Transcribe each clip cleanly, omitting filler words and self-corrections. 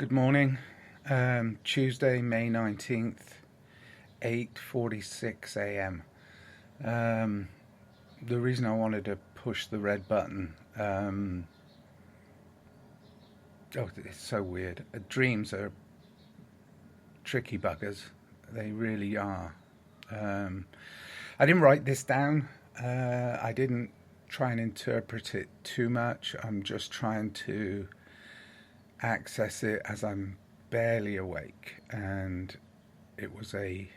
Good morning. Tuesday, May 19th, 8:46 a.m. The reason I wanted to push the red button, it's so weird. Dreams are tricky buggers. They really are. I didn't write this down. I didn't try and interpret it too much. I'm just trying to access it as I'm barely awake, and it was a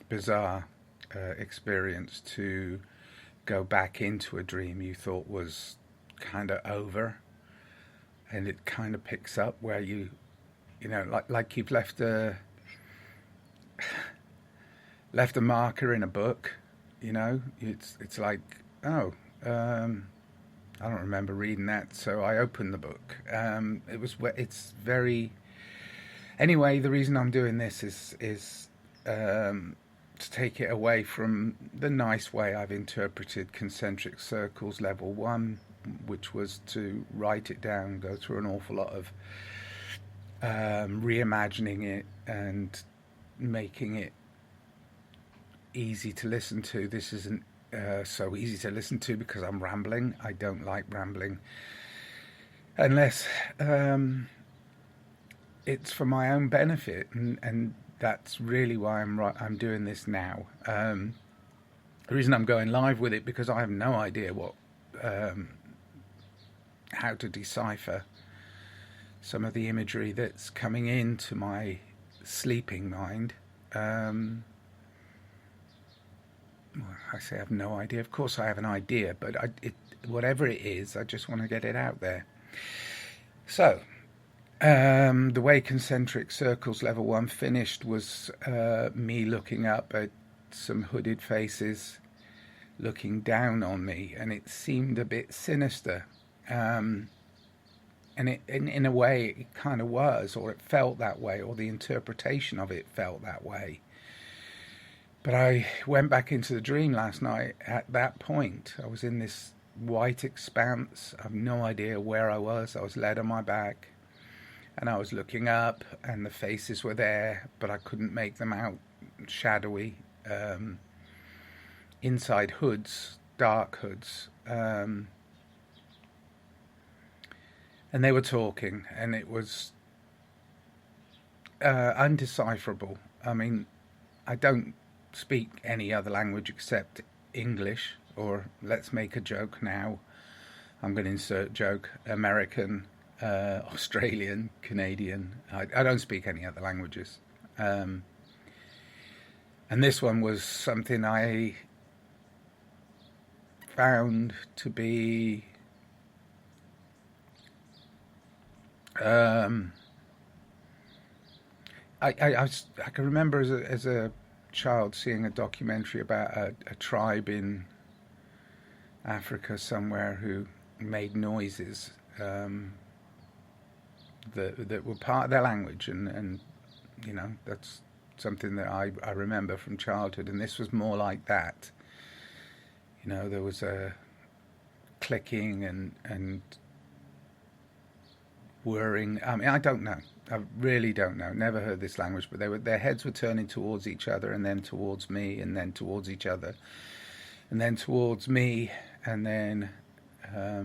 bizarre experience to go back into a dream you thought was kind of over, and it kind of picks up where like you've left a marker in a book. It's like, oh, I don't remember reading that, so I opened the book. It's very. Anyway, the reason I'm doing this is to take it away from the nice way I've interpreted Concentric Circles Level 1, which was to write it down, go through an awful lot of reimagining it and making it easy to listen to. This isn't so easy to listen to because I'm rambling. I don't like rambling unless it's for my own benefit, and that's really why I'm doing this now. The reason I'm going live with it, because I have no idea how to decipher some of the imagery that's coming into my sleeping mind. I say I have no idea. Of course I have an idea, but whatever it is, I just want to get it out there. So, the way Concentric Circles Level 1 finished was me looking up at some hooded faces looking down on me, and it seemed a bit sinister. And in a way it kind of was, or it felt that way, or the interpretation of it felt that way. But I went back into the dream last night. At that point, I was in this white expanse. I have no idea where I was. I was laid on my back, and I was looking up, and the faces were there, but I couldn't make them out. Shadowy, inside hoods, dark hoods, and they were talking, and it was undecipherable. I mean, I don't speak any other language except English, or let's make a joke now. I'm going to insert joke. American, Australian, Canadian. I don't speak any other languages. And this one was something I found to be I can remember as a child seeing a documentary about a tribe in Africa somewhere who made noises that were part of their language, and that's something that I remember from childhood, and this was more like that. There was a clicking and whirring. I mean, I don't know. I really don't know. Never heard this language, but their heads were turning towards each other, and then towards me, and then towards each other, and then towards me, and then I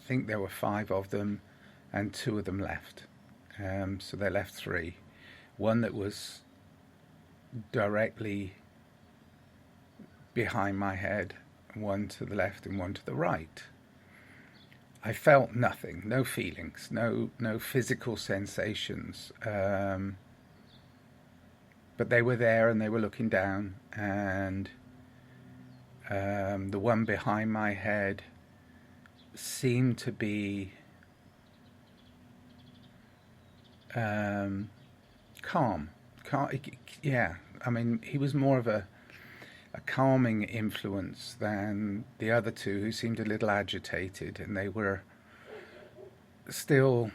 think there were 5 of them, and 2 of them left. So they left 3. One that was directly behind my head, one to the left and one to the right. I felt nothing, no feelings, no physical sensations, but they were there and they were looking down, and the one behind my head seemed to be calm. Yeah, I mean, he was more of a calming influence than the other 2, who seemed a little agitated, and they were still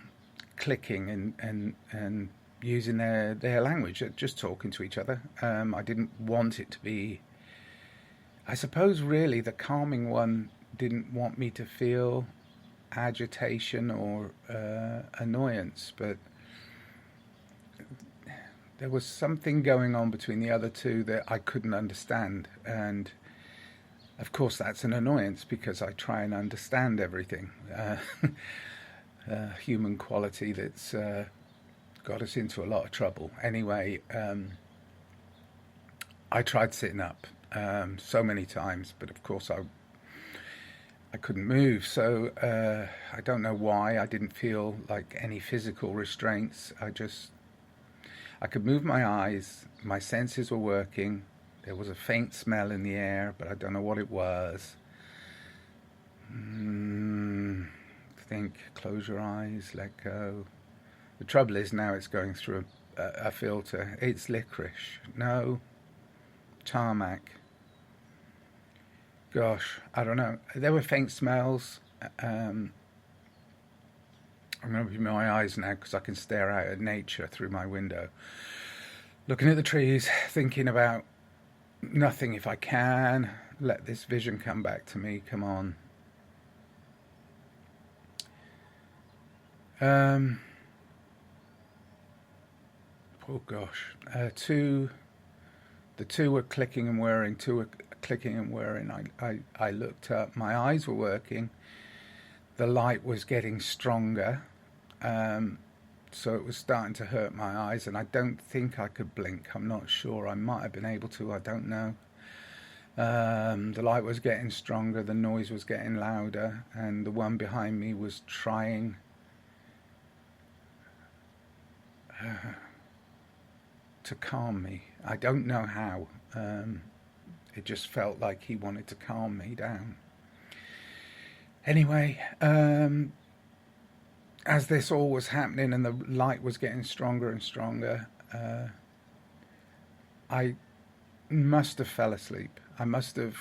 clicking and using their language, just talking to each other. I didn't want it to be. I suppose really the calming one didn't want me to feel agitation or annoyance, but there was something going on between the other two that I couldn't understand. And of course, that's an annoyance because I try and understand everything. Human quality that's got us into a lot of trouble. Anyway, I tried sitting up so many times, but of course I couldn't move. So I don't know why. I didn't feel like any physical restraints. I could move my eyes. My senses were working. There was a faint smell in the air, but I don't know what it was. Think, close your eyes, let go. The trouble is now it's going through a filter. It's licorice. No. Tarmac. Gosh, I don't know. There were faint smells. I'm going to open my eyes now because I can stare out at nature through my window. Looking at the trees, thinking about nothing if I can. Let this vision come back to me. Come on. Oh gosh. The two were clicking and whirring. I looked up. My eyes were working. The light was getting stronger. So it was starting to hurt my eyes, and I don't think I could blink. I'm not sure. I might have been able to. I don't know. The light was getting stronger. The noise was getting louder, and the one behind me was trying to calm me. I don't know how. It just felt like he wanted to calm me down. Anyway, as this all was happening and the light was getting stronger and stronger, I must have fell asleep. I must have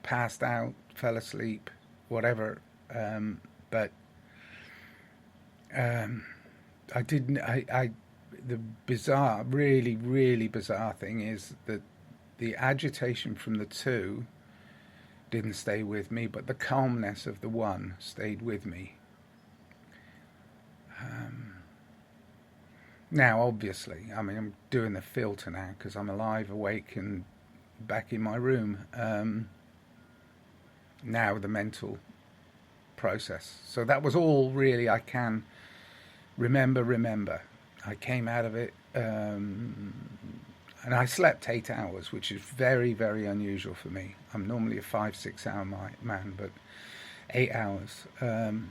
passed out, fell asleep, whatever. But I didn't. The bizarre, really, really bizarre thing is that the agitation from the two didn't stay with me, but the calmness of the one stayed with me. Now, obviously, I'm doing the filter now because I'm alive, awake, and back in my room. Now the mental process. So that was all really I can remember. I came out of it, and I slept 8 hours, which is very, very unusual for me. I'm normally a 5-6 hour man, but 8 hours. And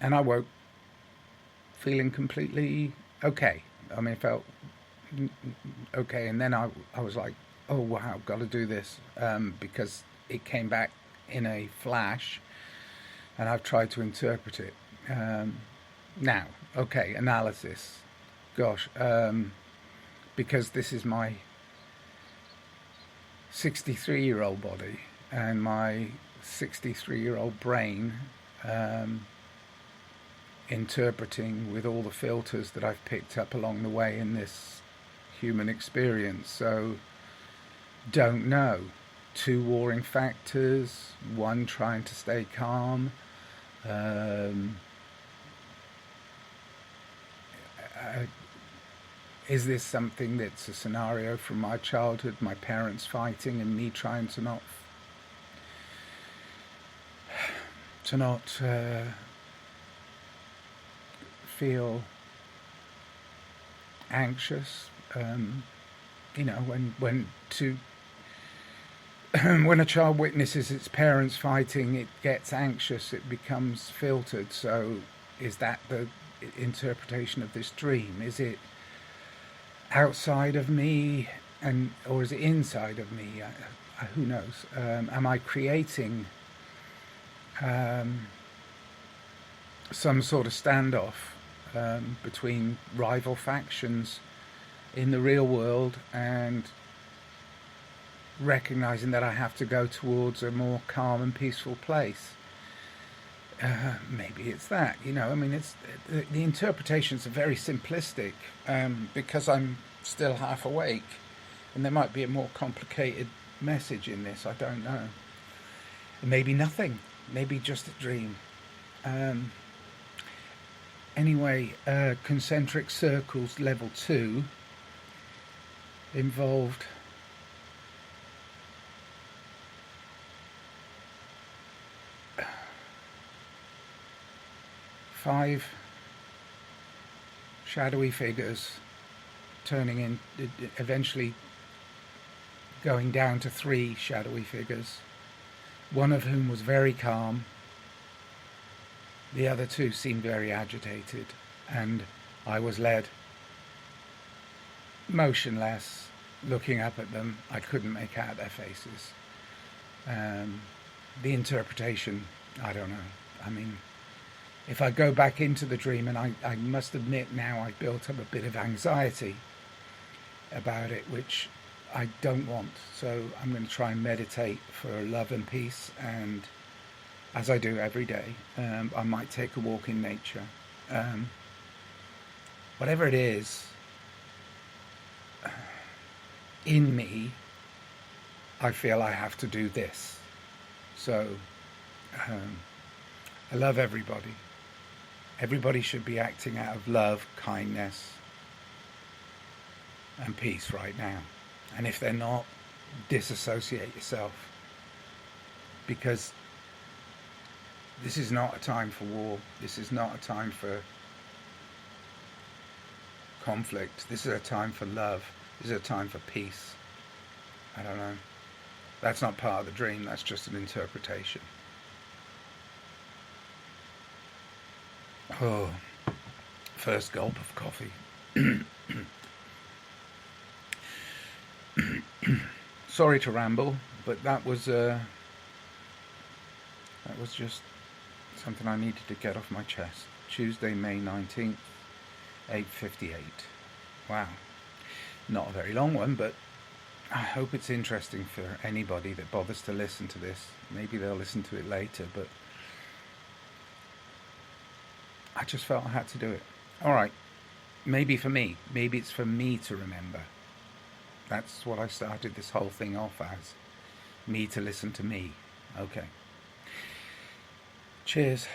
I woke feeling completely okay. I felt okay. And then I was like, oh, wow, got to do this, because it came back in a flash, and I've tried to interpret it. Now, okay, analysis. Gosh, because this is my 63-year-old body and my 63-year-old brain interpreting with all the filters that I've picked up along the way in this human experience. So, don't know. 2 warring factors, 1 trying to stay calm. Is this something that's a scenario from my childhood, my parents fighting and me trying to not feel anxious? When when a child witnesses its parents fighting, it gets anxious, it becomes filtered. So is that the interpretation of this dream? Is it outside of me, or is it inside of me? Who knows? Am I creating some sort of standoff between rival factions in the real world, and recognizing that I have to go towards a more calm and peaceful place? Maybe it's that, it's the interpretations are very simplistic, because I'm still half awake, and there might be a more complicated message in this. I don't know. Maybe nothing. maybe just a dream. Anyway, concentric circles level 2 involved five shadowy figures turning in, eventually going down to 3 shadowy figures, one of whom was very calm. The other 2 seemed very agitated, and I was led, motionless, looking up at them. I couldn't make out their faces. The interpretation, I don't know. I mean, if I go back into the dream, and I must admit now I built up a bit of anxiety about it, which I don't want. So I'm going to try and meditate for love and peace, and as I do every day, I might take a walk in nature. Whatever it is in me, I feel I have to do this. So I love everybody. Everybody should be acting out of love, kindness, and peace right now. And if they're not, disassociate yourself, because this is not a time for war. This is not a time for conflict. This is a time for love. This is a time for peace. I don't know. That's not part of the dream. That's just an interpretation. Oh, first gulp of coffee. Sorry to ramble, but that was just something I needed to get off my chest. Tuesday, May 19th, 8:58. Wow. Not a very long one, but I hope it's interesting for anybody that bothers to listen to this. Maybe they'll listen to it later, but I just felt I had to do it. All right. Maybe for me. Maybe it's for me to remember. That's what I started this whole thing off as. Me to listen to me. Okay. Cheers.